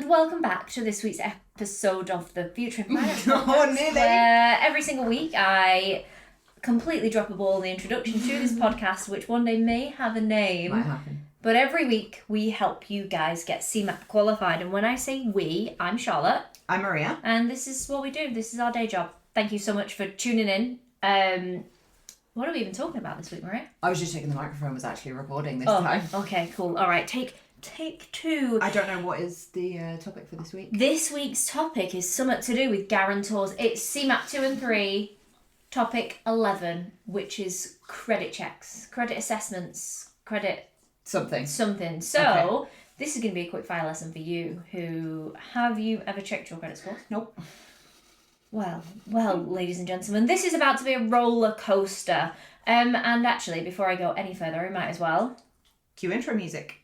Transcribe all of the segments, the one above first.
welcome back to this week's episode of the Future in Finance Oh, nearly. where every single week I completely drop a ball in the introduction to this podcast, which one day may have a name. Might happen. But every week we help you guys get CeMAP qualified. And when I say we, I'm Charlotte. I'm Maria. And this is what we do. This is our day job. Thank you so much for tuning in. What are we even talking about this week, Maria? I was just checking the microphone was actually recording this time. Okay, cool. All right, take two. I don't know what is the topic for this week. This week's topic is something to do with guarantors. It's CeMAP 2 and 3, topic 11, which is credit checks, credit assessments, credit... Something. So, This is going to be a quick fire lesson for you. Have you ever checked your credit score? Nope. Well, ladies and gentlemen, this is about to be a roller coaster. And actually, before I go any further, I might as well... Cue intro music.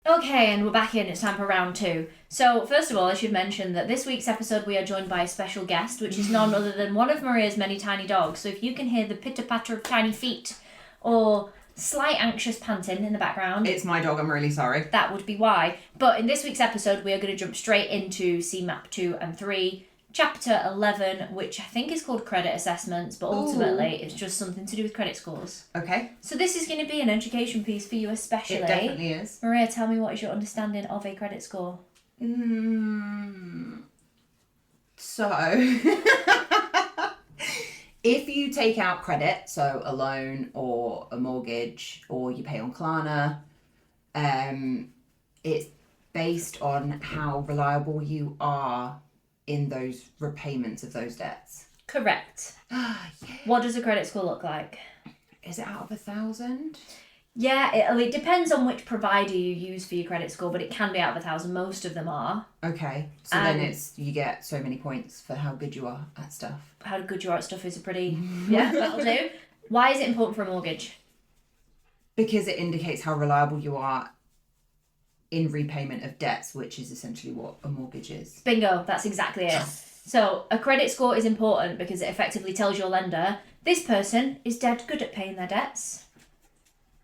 Okay, and we're back in. It's time for round 2. So, first of all, I should mention that this week's episode we are joined by a special guest, which is none other than one of Maria's many tiny dogs. So if you can hear the pitter-patter of tiny feet or slight anxious panting in the background... It's my dog, I'm really sorry. That would be why. But in this week's episode, we are going to jump straight into CeMAP 2 and 3, Chapter 11, which I think is called Credit Assessments, but ultimately it's just something to do with credit scores. Okay. So this is going to be an education piece for you especially. It definitely is. Maria, tell me, what is your understanding of a credit score? So, if you take out credit, so a loan or a mortgage, or you pay on Klarna, it's based on how reliable you are in those repayments of those debts. Correct. Yeah. What does a credit score look like? Is it out of 1,000? Yeah, it depends on which provider you use for your credit score, but it can be out of 1,000. Most of them are. Okay, so then you get so many points for how good you are at stuff. How good you are at stuff is a pretty... Yeah, that'll do. Why is it important for a mortgage? Because it indicates how reliable you are in repayment of debts, which is essentially what a mortgage is. Bingo, that's exactly it. So a credit score is important because it effectively tells your lender, this person is dead good at paying their debts.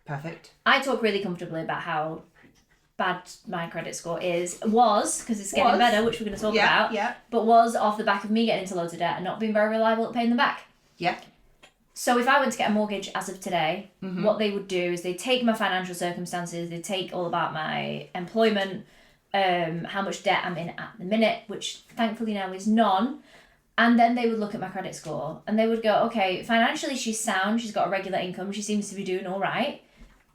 Perfect. I talk really comfortably about how bad my credit score was, because it's getting better, which we're going to talk about, but was off the back of me getting into loads of debt and not being very reliable at paying them back. Yeah. So if I went to get a mortgage as of today, what they would do is they take my financial circumstances, they take all about my employment, how much debt I'm in at the minute, which thankfully now is none, and then they would look at my credit score and they would go, okay, financially she's sound, she's got a regular income, she seems to be doing all right.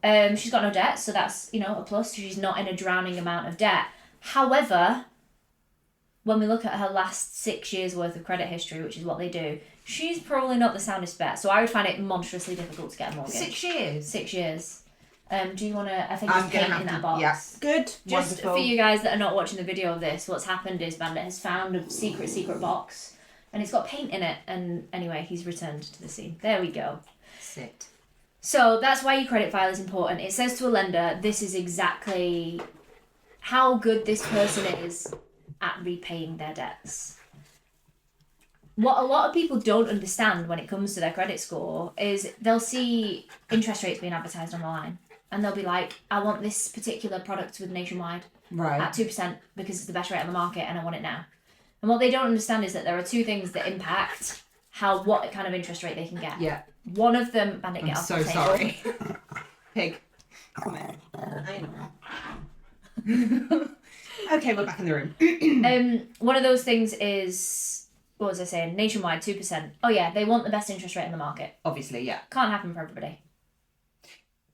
She's got no debt, so that's, a plus. She's not in a drowning amount of debt. However, when we look at her last 6 years worth of credit history, which is what they do, she's probably not the soundest bet. So I would find it monstrously difficult to get a mortgage. 6 years? 6 years. Do you want to, I think, I'm just paint in that box? Yeah. Good. Just Wonderful. for you guys that are not watching the video of this, what's happened is Bandit has found a secret box and it's got paint in it. And anyway, he's returned to the scene. There we go. Sit. So that's why your credit file is important. It says to a lender, this is exactly how good this person is at repaying their debts. What a lot of people don't understand when it comes to their credit score is they'll see interest rates being advertised online and they'll be like, I want this particular product with Nationwide at 2% because it's the best rate on the market and I want it now. And what they don't understand is that there are two things that impact what kind of interest rate they can get. Yeah. One of them, Bandit, get off the table. Sorry. Pig. Come on. I know. Okay, we're back in the room. One of those things is, what was I saying? Nationwide, 2%. Oh yeah, they want the best interest rate in the market. Obviously, yeah. Can't happen for everybody.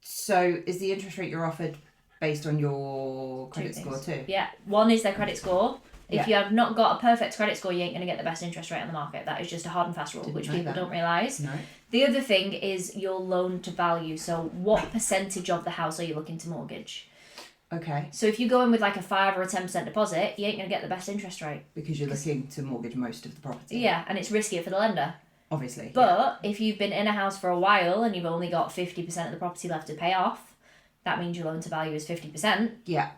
So is the interest rate you're offered based on your credit score too? Yeah. One is their credit score. If you have not got a perfect credit score, you ain't going to get the best interest rate on the market. That is just a hard and fast rule, which people don't realise. No. The other thing is your loan to value. So what percentage of the house are you looking to mortgage? Okay. So if you go in with like a 5 or a 10% deposit, you ain't going to get the best interest rate. Because you're looking to mortgage most of the property. Yeah, and it's riskier for the lender. Obviously. But if you've been in a house for a while and you've only got 50% of the property left to pay off, that means your loan to value is 50%. Yeah.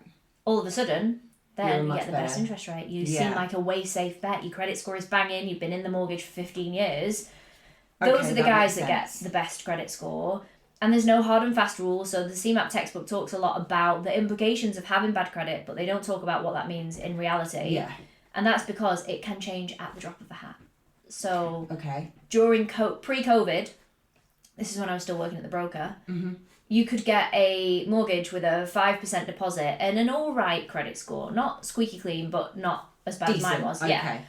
All of a sudden, then you get the best interest rate. You seem like a way safe bet. Your credit score is banging. You've been in the mortgage for 15 years. Those are the guys that get the best credit score. And there's no hard and fast rule. So the CeMAP textbook talks a lot about the implications of having bad credit, but they don't talk about what that means in reality. Yeah. And that's because it can change at the drop of a hat. So okay. During pre-COVID, this is when I was still working at the broker, you could get a mortgage with a 5% deposit and an all right credit score. Not squeaky clean, but not as bad as mine was. Okay. Yeah.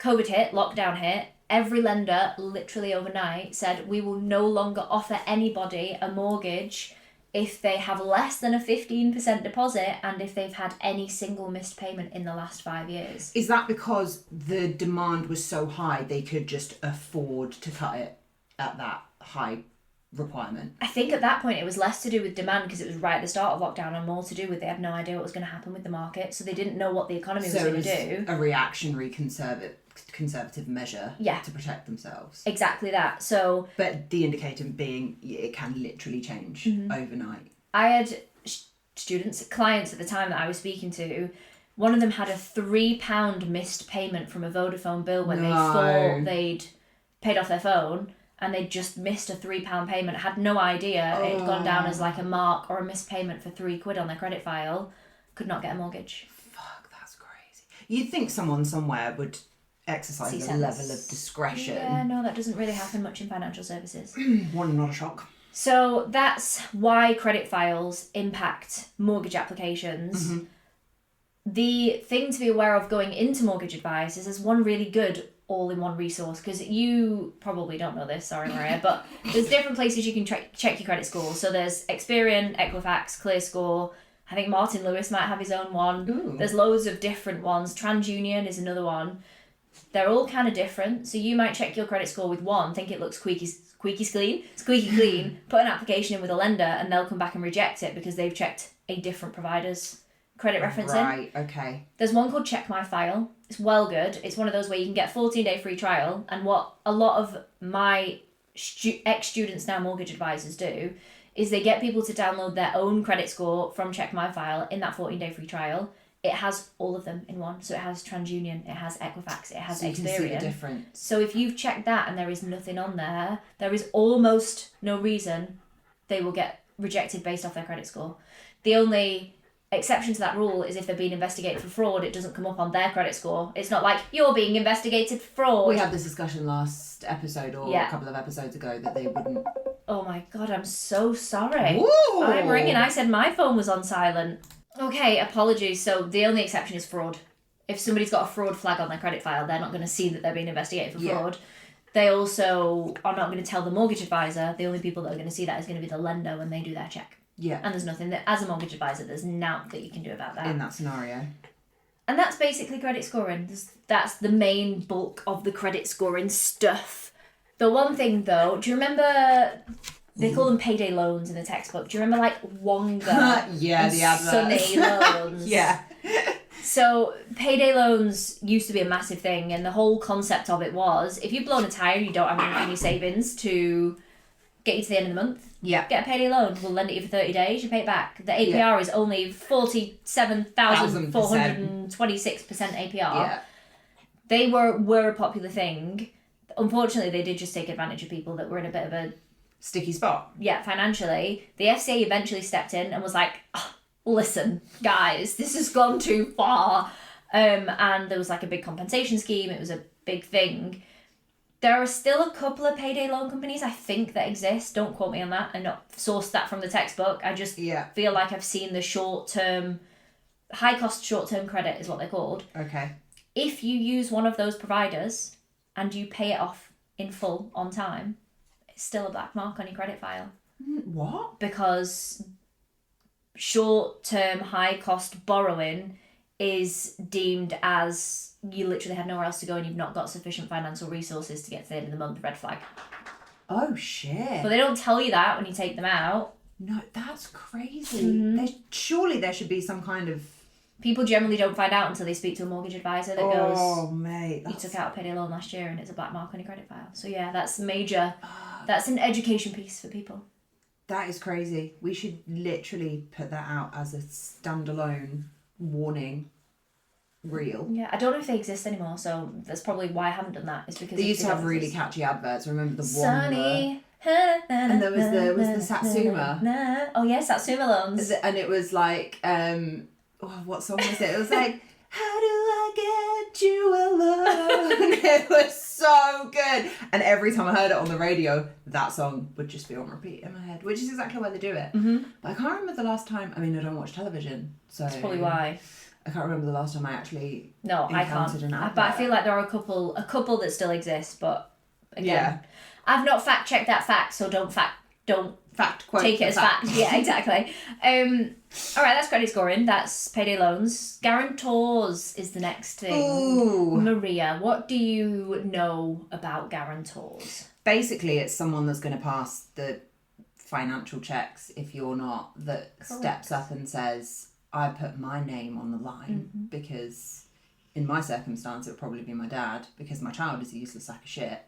COVID hit, lockdown hit. Every lender, literally overnight, said we will no longer offer anybody a mortgage if they have less than a 15% deposit and if they've had any single missed payment in the last 5 years. Is that because the demand was so high they could just afford to cut it at that high requirement? I think at that point it was less to do with demand because it was right at the start of lockdown and more to do with they had no idea what was going to happen with the market, so they didn't know what the economy was going to do. A reactionary conservative measure to protect themselves. Exactly that. So, but the indicator being it can literally change overnight. I had clients at the time that I was speaking to. One of them had a £3 missed payment from a Vodafone bill when they thought they'd paid off their phone, and they just missed a £3 payment. Had no idea it had gone down as like a mark or a missed payment for £3 on their credit file. Could not get a mortgage. Fuck, that's crazy. You'd think someone somewhere would exercise a level of discretion. Yeah, no, that doesn't really happen much in financial services. One, not a shock. So that's why credit files impact mortgage applications. The thing to be aware of going into mortgage advice is there's one really good all-in-one resource, because you probably don't know this, sorry Maria, but there's different places you can check your credit score. So there's Experian, Equifax, ClearScore. I think Martin Lewis might have his own one. Ooh. There's loads of different ones. TransUnion is another one. They're all kind of different. So you might check your credit score with one, think it looks squeaky clean, put an application in with a lender, and they'll come back and reject it because they've checked a different provider's credit referencing. Right, okay. There's one called Check My File. It's well good. It's one of those where you can get a 14-day free trial. And what a lot of my ex-students, now mortgage advisors, do is they get people to download their own credit score from Check My File in that 14-day free trial. It has all of them in one. So it has TransUnion, it has Equifax, it has Experian. You can see the difference. So if you've checked that and there is nothing on there, there is almost no reason they will get rejected based off their credit score. The only exception to that rule is if they're being investigated for fraud, it doesn't come up on their credit score. It's not like, you're being investigated for fraud. We had this discussion last episode or a couple of episodes ago that they wouldn't... Oh my God, I'm so sorry. Ooh. I'm ringing. I said my phone was on silent. Okay, apologies. So the only exception is fraud. If somebody's got a fraud flag on their credit file, they're not going to see that they're being investigated for fraud. They also are not going to tell the mortgage advisor. The only people that are going to see that is going to be the lender when they do their check. Yeah. And there's nothing that, as a mortgage advisor, there's nothing that you can do about that. In that scenario. And that's basically credit scoring. That's the main bulk of the credit scoring stuff. The one thing though, do you remember... They call them payday loans in the textbook. Do you remember like Wonga? Yeah, the adverts. Sunny loans. Yeah. So payday loans used to be a massive thing, and the whole concept of it was if you've blown a tyre and you don't have any savings to get you to the end of the month, get a payday loan. We'll lend it you for 30 days, you pay it back. The APR is only 47,426% APR. Yeah. They were a popular thing. Unfortunately, they did just take advantage of people that were in a bit of a sticky spot. Yeah, financially. The FCA eventually stepped in and was like, oh, listen, guys, this has gone too far. And there was like a big compensation scheme. It was a big thing. There are still a couple of payday loan companies, I think, that exist. Don't quote me on that. I not sourced that from the textbook. I just feel like I've seen the short-term, high-cost short-term credit is what they're called. Okay. If you use one of those providers and you pay it off in full on time, still a black mark on your credit file. What? Because short-term, high-cost borrowing is deemed as you literally had nowhere else to go and you've not got sufficient financial resources to get to the end of the month. Red flag. Oh, shit. But they don't tell you that when you take them out. No, that's crazy. Surely there should be some kind of... People generally don't find out until they speak to a mortgage advisor that goes, oh, mate, you took out a payday loan last year and it's a black mark on your credit file. So yeah, that's major. That's an education piece for people. That is crazy. We should literally put that out as a standalone warning reel. Yeah, I don't know if they exist anymore, so that's probably why I haven't done that. Is because They used to have really exist. catchy adverts. Remember the Sunny. one? And there was the Satsuma. Oh yeah, Satsuma loans. And it was like, what song was it? It was like, how do I get you alone? It was so good. And every time I heard it on the radio, that song would just be on repeat in my head, which is exactly why they do it. Mm-hmm. But I can't remember the last time. I mean, I don't watch television, so That's probably why. I can't remember the last time I actually I can't. encountered an advert. But I feel like there are a couple that still exist. But again, Yeah. I've not fact checked that fact, so don't quote take it as fact. Yeah, exactly. All right, that's credit scoring. That's payday loans. Guarantors is the next thing. Ooh. Maria, what do you know about guarantors? Basically, it's someone that's going to pass the financial checks if you're not, that steps up and says, I put my name on the line because in my circumstance, it would probably be my dad because my child is a useless sack of shit.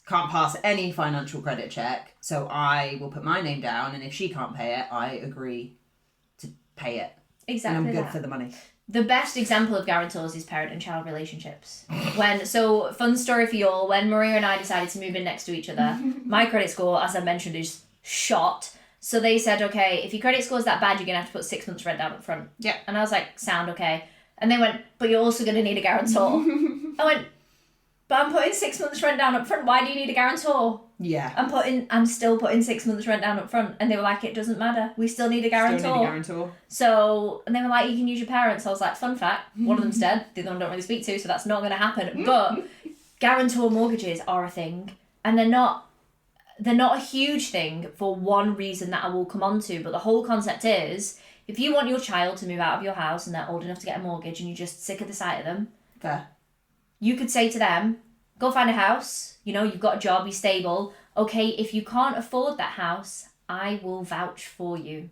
Can't pass any financial credit check, so I will put my name down, and if she can't pay it, I agree to pay it. Exactly. And I'm good that. for the money. The best example of guarantors is parent and child relationships. Fun story for you all, when Maria and I decided to move in next to each other, my credit score, as I mentioned, is shot. So they said, okay, if your credit score is that bad, you're going to have to put 6 months rent down up front. Yeah. And I was like, sound okay. And they went, but you're also going to need a guarantor. I went, but I'm putting 6 months rent down up front. Why do you need a guarantor? Yeah. I'm still putting 6 months rent down up front. And they were like, it doesn't matter. We still need a guarantor. Still need a guarantor. So, and they were like, you can use your parents. I was like, fun fact, one of them's dead. The other one I don't really speak to, so that's not going to happen. But guarantor mortgages are a thing. And they're not a huge thing for one reason that I will come on to. But the whole concept is, if you want your child to move out of your house and they're old enough to get a mortgage and you're just sick of the sight of them, Fair. you could say to them, go find a house, you've got a job, you're stable. Okay, if you can't afford that house, I will vouch for you.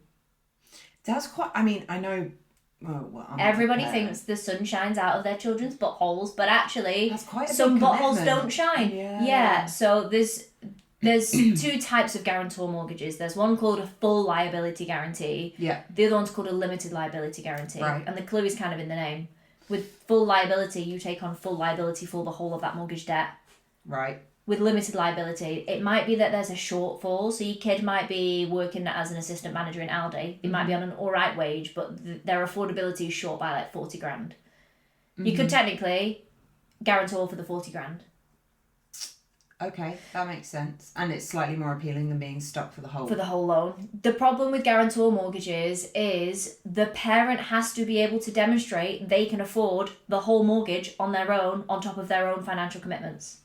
That's quite, I mean, I know, Everybody thinks the sun shines out of their children's buttholes, but actually that's quite a some big buttholes commitment. don't shine. Yeah, so there's two types of guarantor mortgages. There's one called a full liability guarantee. Yeah. The other one's called a limited liability guarantee. Right. And the clue is kind of in the name. With full liability, you take on full liability for the whole of that mortgage debt. Right. With limited liability, it might be that there's a shortfall. So your kid might be working as an assistant manager in Aldi. They might be on an all right wage, but their affordability is short by like 40 grand. You could technically guarantor for the 40 grand. Okay, that makes sense. And it's slightly more appealing than being stuck for the whole... For the whole loan. The problem with guarantor mortgages is the parent has to be able to demonstrate they can afford the whole mortgage on their own, on top of their own financial commitments.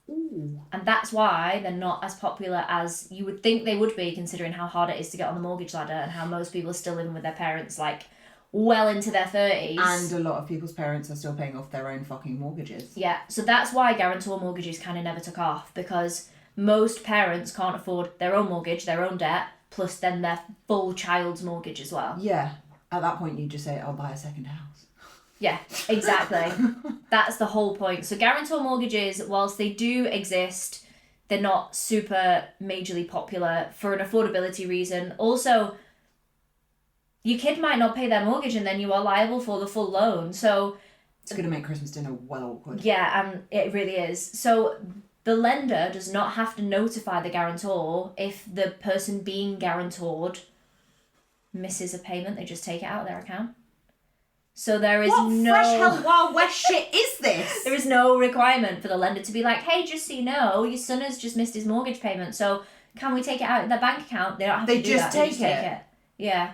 Ooh. And that's why they're not as popular as you would think they would be, considering how hard it is to get on the mortgage ladder and how most people are still living with their parents like well into their 30s. And a lot of people's parents are still paying off their own fucking mortgages. Yeah, so that's why guarantor mortgages kind of never took off, because most parents can't afford their own mortgage, their own debt, plus then their full child's mortgage as well. Yeah, at that point you just say, I'll buy a second house. Yeah, exactly. That's the whole point. So guarantor mortgages, whilst they do exist, they're not super majorly popular for an affordability reason. Also, your kid might not pay their mortgage and then you are liable for the full loan. So it's going to make Christmas dinner well awkward. Yeah, and it really is. So the lender does not have to notify the guarantor if the person being guarantored misses a payment. They just take it out of their account. So there is no... What fresh hell Wild West shit is this? There is no requirement for the lender to be like, hey, just so you know, your son has just missed his mortgage payment, so can we take it out of their bank account? They don't have to do that. They just take it. Yeah.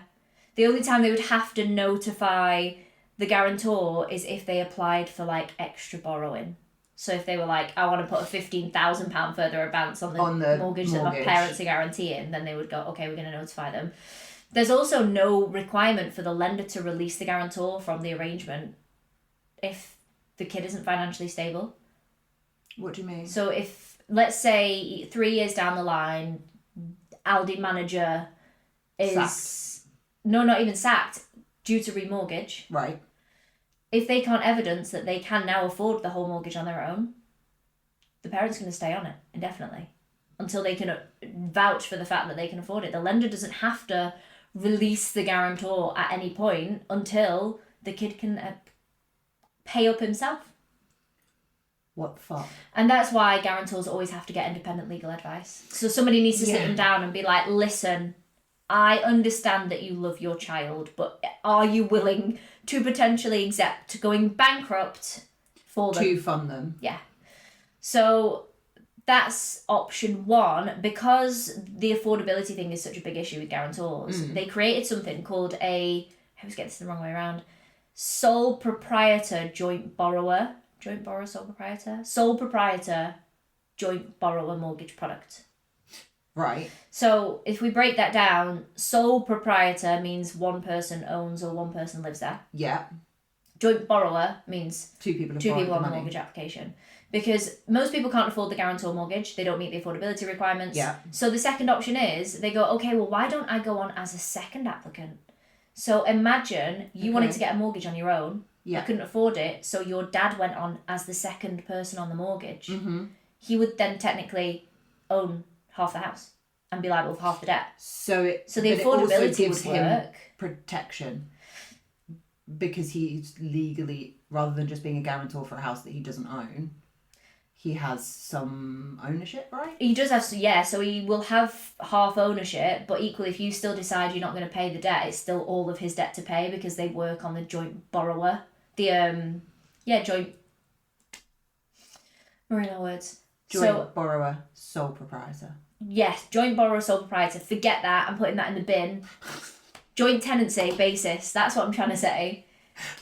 The only time they would have to notify the guarantor is if they applied for like extra borrowing. So if they were like, I want to put a £15,000 further advance on the mortgage that my parents are guaranteeing, then they would go, okay, we're going to notify them. There's also no requirement for the lender to release the guarantor from the arrangement if the kid isn't financially stable. What do you mean? So if, let's say, 3 years down the line, Aldi manager is... Sacked. No, not even sacked, due to remortgage. Right. If they can't evidence that they can now afford the whole mortgage on their own, the parent's going to stay on it indefinitely until they can vouch for the fact that they can afford it. The lender doesn't have to release the guarantor at any point until the kid can pay up himself. What the fuck? And that's why guarantors always have to get independent legal advice. So somebody needs to sit them down and be like, listen, I understand that you love your child, but are you willing to potentially accept going bankrupt for them? To fund them. Yeah. So that's option one. Because the affordability thing is such a big issue with guarantors, they created something called I always get this the wrong way around, sole proprietor joint borrower. Joint borrower, sole proprietor? Sole proprietor joint borrower mortgage product. Right. So if we break that down, sole proprietor means one person owns or one person lives there. Yeah. Joint borrower means two people on the mortgage application. Because most people can't afford the guarantor mortgage. They don't meet the affordability requirements. Yeah. So the second option is they go, okay, well, why don't I go on as a second applicant? So imagine you wanted to get a mortgage on your own. Yeah. You couldn't afford it, so your dad went on as the second person on the mortgage. Mm-hmm. He would then technically own half the house and be liable for half the debt. So the affordability would work. Protection, because he's legally, rather than just being a guarantor for a house that he doesn't own, he has some ownership, right? He does have, so he will have half ownership, but equally if you still decide you're not going to pay the debt, it's still all of his debt to pay because they work on the joint borrower. Joint... Marina words. Joint borrower, sole proprietor. Yes, joint borrower, sole proprietor. Forget that, I'm putting that in the bin. Joint tenancy basis, that's what I'm trying to say.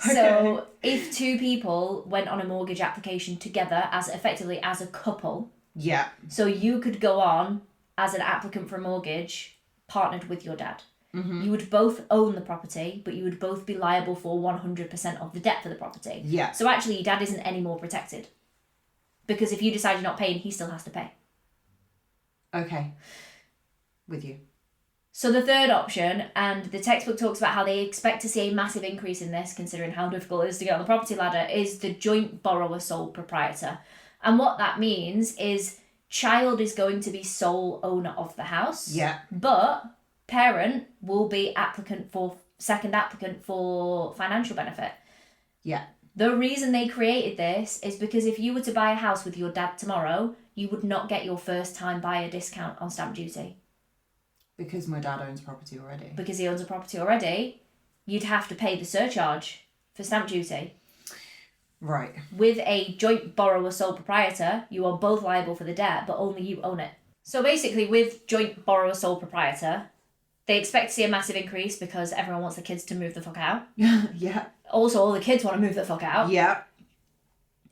Okay. So if two people went on a mortgage application together as effectively as a couple, yeah. So you could go on as an applicant for a mortgage partnered with your dad. Mm-hmm. You would both own the property, but you would both be liable for 100% of the debt for the property. Yeah. So actually your dad isn't any more protected. Because if you decide you're not paying, he still has to pay. Okay. With you. So the third option, and the textbook talks about how they expect to see a massive increase in this, considering how difficult it is to get on the property ladder, is the joint borrower sole proprietor. And what that means is child is going to be sole owner of the house. Yeah. But parent will be second applicant for financial benefit. Yeah. The reason they created this is because if you were to buy a house with your dad tomorrow, you would not get your first time buyer discount on stamp duty. Because my dad owns property already. Because he owns a property already, you'd have to pay the surcharge for stamp duty. Right. With a joint borrower sole proprietor, you are both liable for the debt, but only you own it. So basically, with joint borrower sole proprietor, they expect to see a massive increase because everyone wants the kids to move the fuck out. Yeah. Also, all the kids want to move the fuck out. Yeah.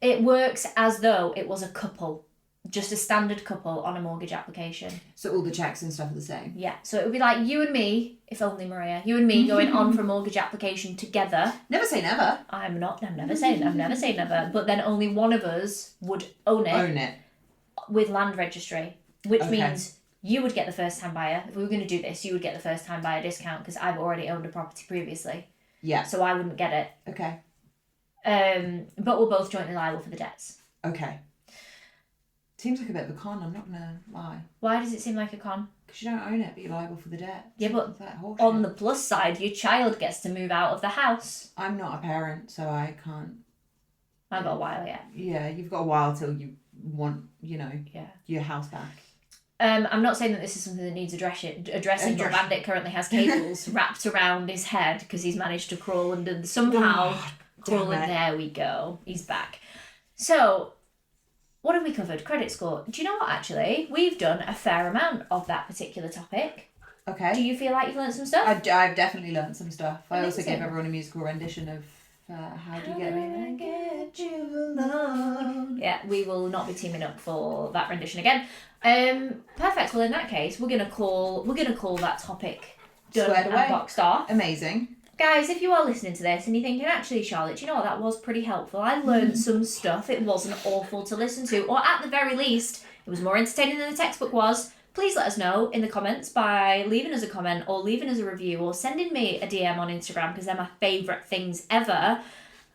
It works as though it was a couple. Just a standard couple on a mortgage application. So all the checks and stuff are the same? Yeah. So it would be like you and me, if only Maria, you and me going on for a mortgage application together. Never say never. I've never said never. But then only one of us would own it. With land registry. Which means you would get the first time buyer. If we were going to do this, you would get the first time buyer discount because I've already owned a property previously. Yeah. So I wouldn't get it. Okay. But we're both jointly liable for the debts. Okay. Seems like a bit of a con, I'm not going to lie. Why does it seem like a con? Because you don't own it, but you're liable for the debt. Yeah, but on the plus side, your child gets to move out of the house. I'm not a parent, so I can't... I've got a while yet. Yeah, you've got a while till you want, your house back. I'm not saying that this is something that needs addressing, but Bandit currently has cables wrapped around his head because he's managed to crawl under... Somehow, crawling, there we go. He's back. So... What have we covered? Credit score. Do you know what, actually? We've done a fair amount of that particular topic. Okay. Do you feel like you've learned some stuff? I've definitely learned some stuff. I also gave everyone a musical rendition of How Do You Get Me? Get You Alone. Yeah, we will not be teaming up for that rendition again. Perfect. Well, in that case, we're gonna call that topic done and boxed off. Amazing. Guys, if you are listening to this and you're thinking, actually, Charlotte, do you know what, that was pretty helpful. I learned some stuff. It wasn't awful to listen to. Or at the very least, it was more entertaining than the textbook was. Please let us know in the comments by leaving us a comment or leaving us a review or sending me a DM on Instagram because they're my favourite things ever.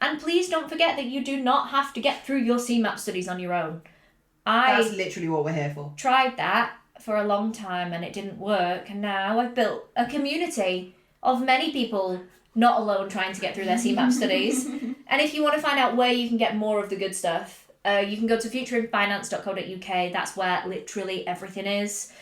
And please don't forget that you do not have to get through your CeMAP studies on your own. That's literally what we're here for. Tried that for a long time and it didn't work. And now I've built a community of many people not alone trying to get through their CeMAP studies. And if you want to find out where you can get more of the good stuff, you can go to futureinfinance.co.uk. That's where literally everything is.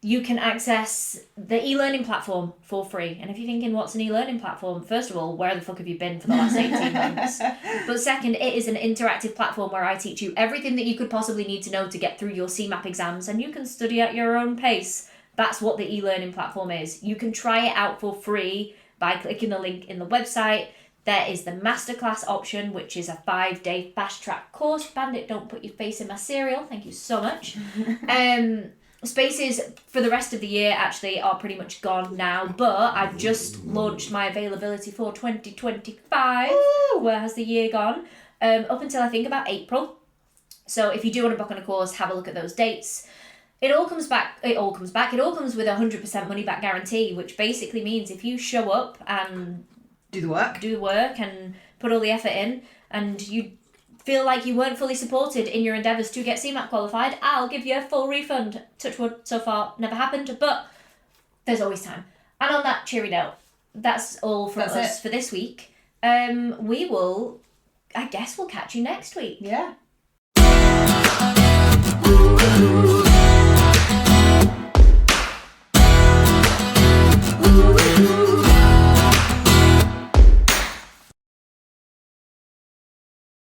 You can access the e-learning platform for free. And if you're thinking, what's an e-learning platform? First of all, where the fuck have you been for the last 18 months? But second, it is an interactive platform where I teach you everything that you could possibly need to know to get through your CeMAP exams, and you can study at your own pace. That's what the e-learning platform is. You can try it out for free by clicking the link in the website. There is the masterclass option, which is a 5-day fast-track course. Bandit, don't put your face in my cereal. Thank you so much. Spaces for the rest of the year actually are pretty much gone now, but I've just launched my availability for 2025. Ooh, where has the year gone? Up until I think about April. So if you do want to book on a course, have a look at those dates. It all comes with a 100% money back guarantee, which basically means if you show up and do the work and put all the effort in, and you feel like you weren't fully supported in your endeavours to get CeMAP qualified, I'll give you a full refund. Touch wood, so far never happened, but there's always time. And on that cheery note, that's all from us for this week. We'll catch you next week. Yeah.